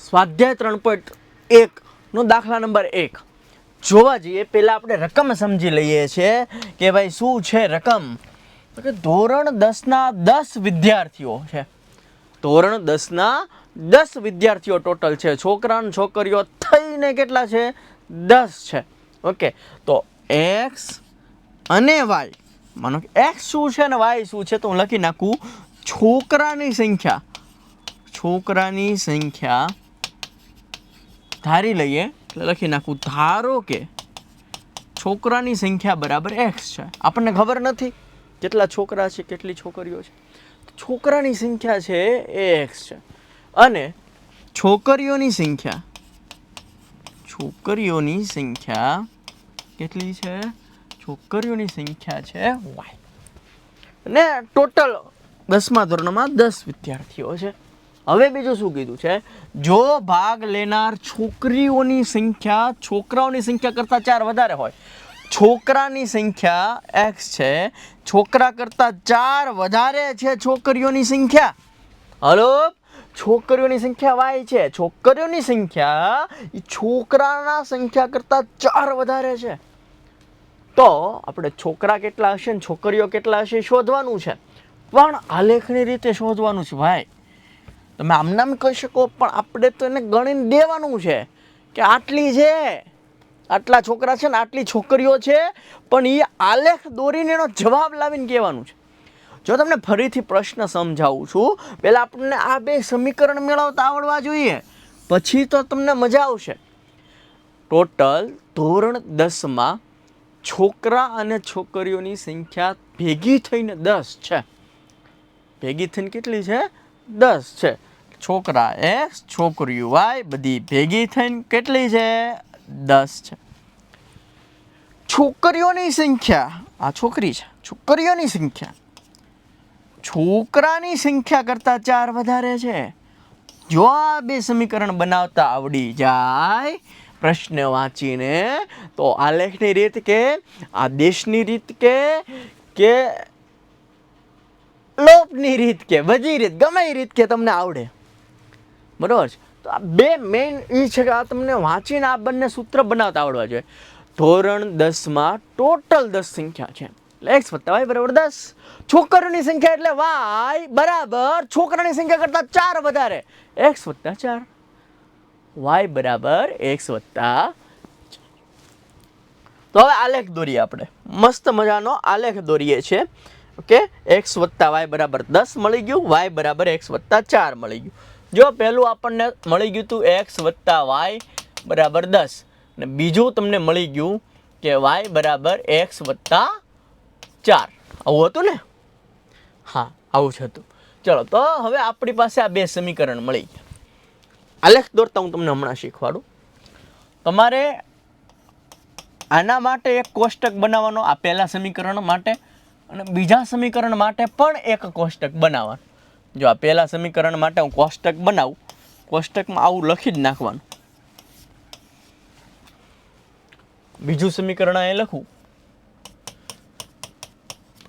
સ્વાધ્યાય 3.1 નો દાખલા નંબર 1 જોવા જઈએ પહેલાં આપણે રકમ સમજી લઈએ છીએ કે ભાઈ શું છે રકમ. તો કે ધોરણ 10ના 10 વિદ્યાર્થીઓ છે. ધોરણ 10ના 10 વિદ્યાર્થીઓ ટોટલ છે. છોકરા અને છોકરીઓ થઈને કેટલા છે? 10 છે. ઓકે, તો એક્સ અને વાય, માનો કે એક્સ શું છે ને વાય શું છે તો હું લખી નાખું છોકરાની સંખ્યા. છોકરાની સંખ્યા ધારી લઈએ એટલે લખી નાખું ધારો કે છોકરાની સંખ્યા બરાબર એક્સ છે. આપણને ખબર નથી કેટલા છોકરા છે કેટલી છોકરીઓ છે. છોકરાની સંખ્યા છે એ એક્સ છે અને છોકરીઓની સંખ્યા કેટલી છે? છોકરીઓની સંખ્યા છે વાય. અને ટોટલ 10મા ધોરણમાં 10 વિદ્યાર્થીઓ છે. હવે બીજું શું કીધું છે? જો ભાગ લેનાર છોકરીઓની સંખ્યા છોકરાઓની સંખ્યા કરતાં 4 વધારે હોય, છોકરાની સંખ્યા એક્સ છે, છોકરા કરતાં 4 વધારે છે છોકરીઓની સંખ્યા. હલો, છોકરીઓની સંખ્યા વાય છે, છોકરીઓની સંખ્યા એ છોકરાના સંખ્યા કરતાં 4 વધારે છે. તો આપણે છોકરા કેટલા હશે ને છોકરીઓ કેટલા હશે શોધવાનું છે, પણ આલેખની રીતે શોધવાનું છે ભાઈ. તમે આમનામ કહી શકો પણ આપણે તો એને ગણીને દેવાનું છે કે આટલી છે, આટલા છોકરા છે ને આટલી છોકરીઓ છે, પણ એ આલેખ દોરીને એનો જવાબ લાવીને કહેવાનું છે. જો તમને ફરીથી પ્રશ્ન સમજાવું છું, પહેલાં આપણને આ બે સમીકરણ મેળવતા આવડવા જોઈએ, પછી તો તમને મજા આવશે. ટોટલ ધોરણ 10માં છોકરા અને છોકરીઓની સંખ્યા ભેગી થઈને 10 છે. ભેગી થઈને કેટલી છે? 10 છે. છોકરા એક્સ છોકરીઓ વાય બધી ભેગી થઈને કેટલી છે? 10 છે. છોકરીઓની સંખ્યા, આ છોકરી છે, છોકરીઓની સંખ્યા છોકરાની સંખ્યા કરતાં 4 વધારે છે. જો આ બે સમીકરણ બનાવતા આવડી જાય પ્રશ્ન વાંચીને, તો આલેખની રીત કે આદેશની રીત કે લોપની રીત કે બધી રીત ગમે એ રીત કે તમને આવડે, બરાબર છે. તો આ બે મેઇન એ છે કે આ તમને વાંચીને આ બંને સૂત્ર બનાવતા આવડવા જોઈએ. ધોરણ 10માં ટોટલ 10 સંખ્યા છે એટલે એક્સ વત્તા વાય બરાબર 10. છોકરીઓની સંખ્યા એટલે વાય બરાબર છોકરાની સંખ્યા કરતાં 4 વધારે, એક્સ વત્તા 4. વાય બરાબર એક્સ વત્તા. તો હવે આલેખ દોરીએ આપણે. મસ્ત મજાનો આલેખ દોરીએ છીએ. ઓકે, એક્સ વત્તા વાય બરાબર 10 મળી ગયું, વાય બરાબર એક્સ વત્તા 4 મળી ગયું. જો પહેલું આપણને મળી ગયું હતું એક્સ વત્તા વાય બરાબર 10 અને બીજું તમને મળી ગયું કે વાય બરાબર એક્સ વત્તા 4. આવું હતું ને? હા, આવું જ હતું. ચલો, તો હવે આપણી પાસે આ બે સમીકરણ મળી ગયા. આલેખ દોરતા હું તમને હમણાં શીખવાડું. તમારે આના માટે એક કોષ્ટક બનાવવાનો, આ પહેલા સમીકરણ માટે, અને બીજા સમીકરણ માટે પણ એક કોષ્ટક બનાવવાનું. જો આ પહેલા સમીકરણ માટે હું કોષ્ટક બનાવું, કોષ્ટકમાં આવું લખી જ નાખવાનું. બીજું સમીકરણ અહીં લખું,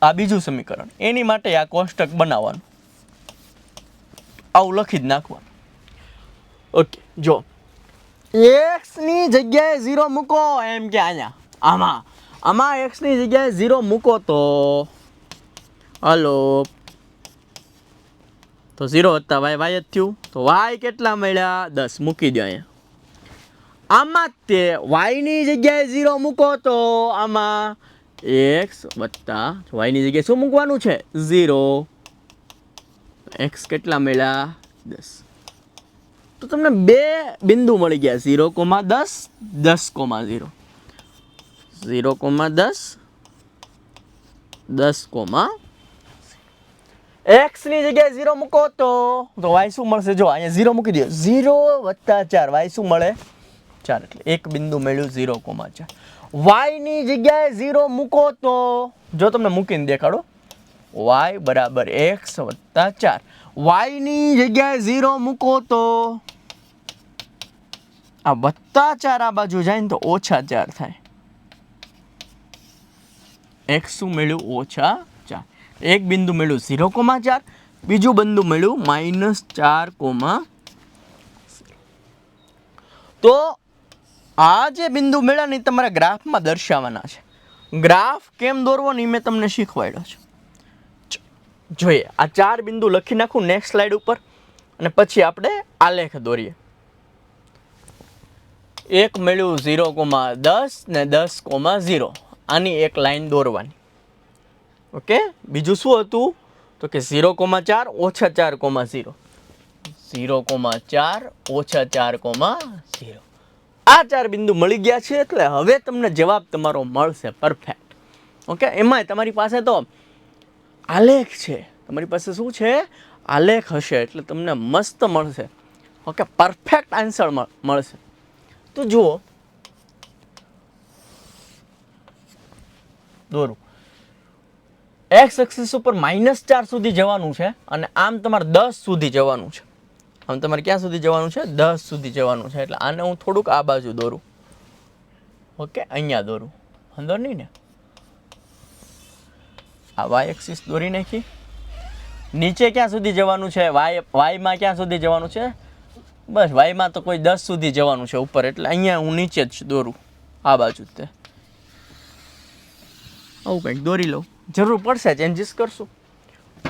આ બીજું સમીકરણ, એની માટે આ કોષ્ટક બનાવવાનું, આવું લખી જ નાખવાનું. ઓકે, જો એક્સ ની જગ્યાએ 0 મૂકો, એમ કે અહીંયા આમાં એક્સ ની જગ્યાએ 0 મૂકો તો હલો, તો 0 હતા વાય વાય જ થયું. તો વાય કેટલા મળ્યા? 10. મૂકી દો અહીંયા. આમાં તે વાયની જગ્યાએ 0 મૂકો તો આમાં એક્સ વત્તા વાયની જગ્યાએ શું મૂકવાનું છે? 0. એક્સ કેટલા મળ્યા? 10. તો તમને બે બિંદુ મળી ગયા, 0,10, 10,0. 0,10, 10,0. એક્સ ની જગ્યાએ 0 મૂકો તો વાય શું મળશે? જો અહીંયા 0 મૂકી દો, 0 વત્તા 4 વાય શું મળે? 4. એટલે એક બિંદુ મળ્યું 0,4. વાય ની જગ્યાએ 0 મૂકો તો જો તમને મૂકીને દેખાડો, વાય બરાબર એક્સ વત્તા 4. વાય ની જગ્યાએ 0 મૂકો તો આ વત્તા 4 આ બાજુ જાય ને તો ઓછા 4 થાય. એક્સ શું મળ્યું? ઓછા 4. એક બિંદુ મળ્યું 0,4, બીજું બિંદુ મળ્યું -4,0. તો આ જે બિંદુ મળ્યા ને તમારે ગ્રાફમાં દર્શાવવાના છે. ગ્રાફ કેમ દોરવો ને મેં તમને શીખવાડ્યો છે. જોઈએ આ 4 બિંદુ લખી નાખું નેક્સ્ટ સ્લાઇડ ઉપર અને પછી આપણે આલેખ દોરીએ. એક મળ્યું 0,10 ને 10,0. આની એક લાઈન દોરવાની. ઓકે, બીજું શું હતું તો કે 0,4 ઓછા 4,0. 0,4 ઓછા 4,0. આ 4 બિંદુ મળી ગયા છે એટલે હવે તમને જવાબ તમારો મળશે પરફેક્ટ. ઓકે, એમાંય તમારી પાસે તો આલેખ છે. તમારી પાસે શું છે? આલેખ હશે એટલે તમને મસ્ત મળશે. ઓકે, પરફેક્ટ આન્સર મળશે. તો જુઓ, દોરું. એક્સ એક્સિસ ઉપર -4 સુધી જવાનું છે અને આમ તમારે 10 સુધી જવાનું છે. આમ તમારે ક્યાં સુધી જવાનું છે? 10 સુધી જવાનું છે. એટલે આને હું થોડુંક આ બાજુ દોરું. ઓકે, અહીંયા દોરું, વાંધો નહીં ને. આ વાય એક્સિસ દોરી નાખી. નીચે ક્યાં સુધી જવાનું છે? વાયમાં ક્યાં સુધી જવાનું છે? બસ વાયમાં તો કોઈ 10 સુધી જવાનું છે ઉપર, એટલે અહીંયા હું નીચે જ દોરું, આ બાજુ જ. તે આવું કંઈક દોરી લઉં, જરૂર પડશે ચેન્જીસ કરશું.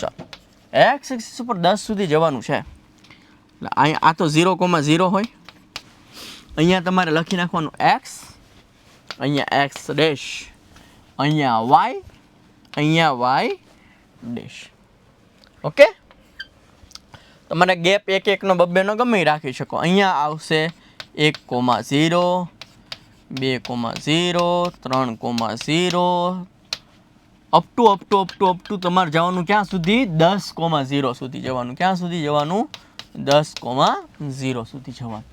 ચાલો, એક્સ એક્સિસ ઉપર 10 સુધી જવાનું છે એટલે અહીંયા આ તો 0,0 હોય. અહીંયા તમારે લખી નાખવાનું એક્સ, અહીંયા એક્સ ડેશ, અહીંયા વાય, અહીંયા વાય ડેશ. ઓકે, તમારે ગેપ એક એકનો બબ્બેનો ગમે રાખી શકો. અહીંયા આવશે 1,0, 2,0, 3,0, અપ ટુ તમારે જવાનું ક્યાં સુધી? 10,0 સુધી જવાનું. ક્યાં સુધી જવાનું? 10,0 સુધી જવાનું.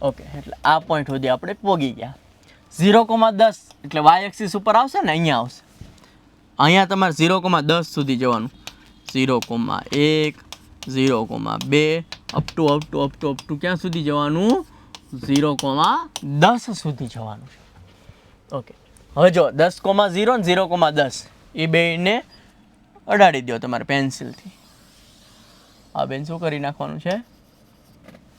ઓકે, એટલે આ પોઈન્ટ સુધી આપણે પહોંચી ગયા. 0,10 એટલે વાય એક્સિસ ઉપર આવશે ને, અહીંયા આવશે. અહીંયા તમારે 0,10 સુધી જવાનું. 0,1, 0,2 અપ ટુ ક્યાં સુધી જવાનું? 0,10 સુધી જવાનું છે. ઓકે, હવે જો 10,0 ને 0,10 એ બેને અડાડી દો તમારે પેન્સિલથી. આ બેન શું કરી નાખવાનું છે?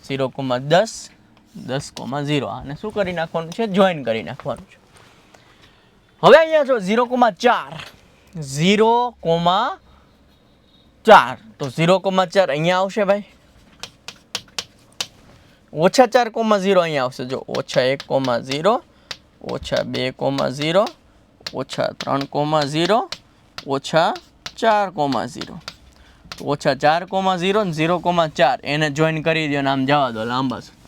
0,10, 10,0. આને શું કરી નાખવાનું છે? જોઈન કરી નાખવાનું છે. હવે અહીંયા જો 0,4, 0,4 તો 0,4 અહીંયા આવશે ભાઈ. ઓછા 4,0 અહીંયા આવશે. જો ઓછા 1,0, ઓછા 2,0, ઓછા 3,0, ઓછા 4,0. તો ઓછા 4,0 ને 0,4 એને જોઈન કરી દો ને આમ જવા દો લાંબા સુધી.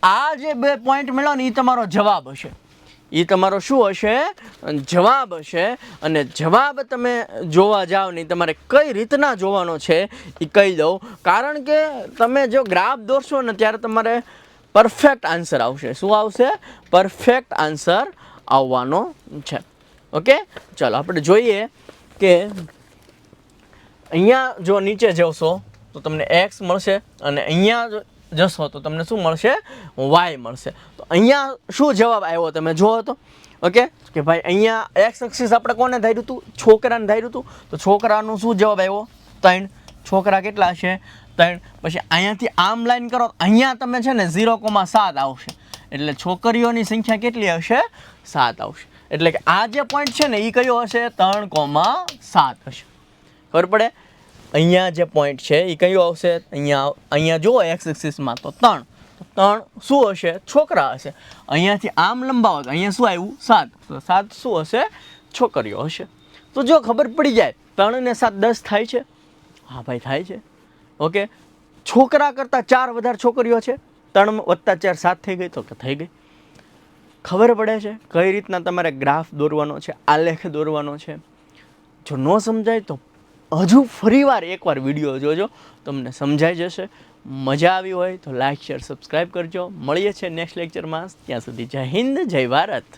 આ જે બે પોઈન્ટ મળ્યો ને એ તમારો જવાબ હશે. એ તમારો શું હશે? જવાબ હશે. અને જવાબ તમે જોવા જાઓ ને તમારે કઈ રીતના જોવાનો છે એ કહી દઉં. કારણ કે તમે જો ગ્રાફ દોરશો ને ત્યારે તમારે પરફેક્ટ આન્સર આવશે. શું આવશે? પરફેક્ટ આન્સર આવવાનો છે. ઓકે, ચાલો આપણે જોઈએ કે અહીંયા જો નીચે જશો તો તમને એક્સ મળશે અને અહીંયા જશો તો તમને શું મળશે? વાય મળશે. તો અહીંયા શું જવાબ આવ્યો તમે જુઓ તો. ઓકે, કે ભાઈ અહીંયા એક્સ એક્સિસ આપણે કોને ધાર્યું હતું? છોકરાને ધાર્યું હતું. તો છોકરાનું શું જવાબ આવ્યો? 3. છોકરા કેટલા હશે? 3. પછી અહીંયાથી આમ લાઈન કરો, અહીંયા તમે છે ને 0,7 આવશે. એટલે છોકરીઓની સંખ્યા કેટલી હશે? 7 આવશે. એટલે કે આ જે પોઈન્ટ છે ને એ કયો હશે? 3,7 હશે. ખબર પડે? અહીંયા જે પોઈન્ટ છે એ કયો આવશે? અહીંયા જુઓ એક્સ એક્સિસમાં તો 3. તો 3 શું હશે? છોકરા હશે. અહીંયાથી આમ લંબાવો તો અહીંયા શું આવ્યું? 7. તો 7 શું હશે? છોકરીઓ હશે. તો જો ખબર પડી જાય 3 ને 7 10 થાય છે. હા ભાઈ થાય છે. ઓકે, છોકરા કરતાં 4 વધારે છોકરીઓ છે. 3 + 4 7 થઈ ગઈ. તો કે થઈ ગઈ. ખબર પડે છે કઈ રીતના તમારે ગ્રાફ દોરવાનો છે, આલેખ દોરવાનો છે. જો ન સમજાય તો હજુ ફરીવાર એકવાર વિડીયો જોજો, તમને સમજાઈ જશે. મજા આવી હોય તો લાઈક, શેર, સબસ્ક્રાઈબ કરજો. મળીએ છીએ નેક્સ્ટ લેક્ચરમાં. ત્યાં સુધી જય હિન્દ, જય ભારત.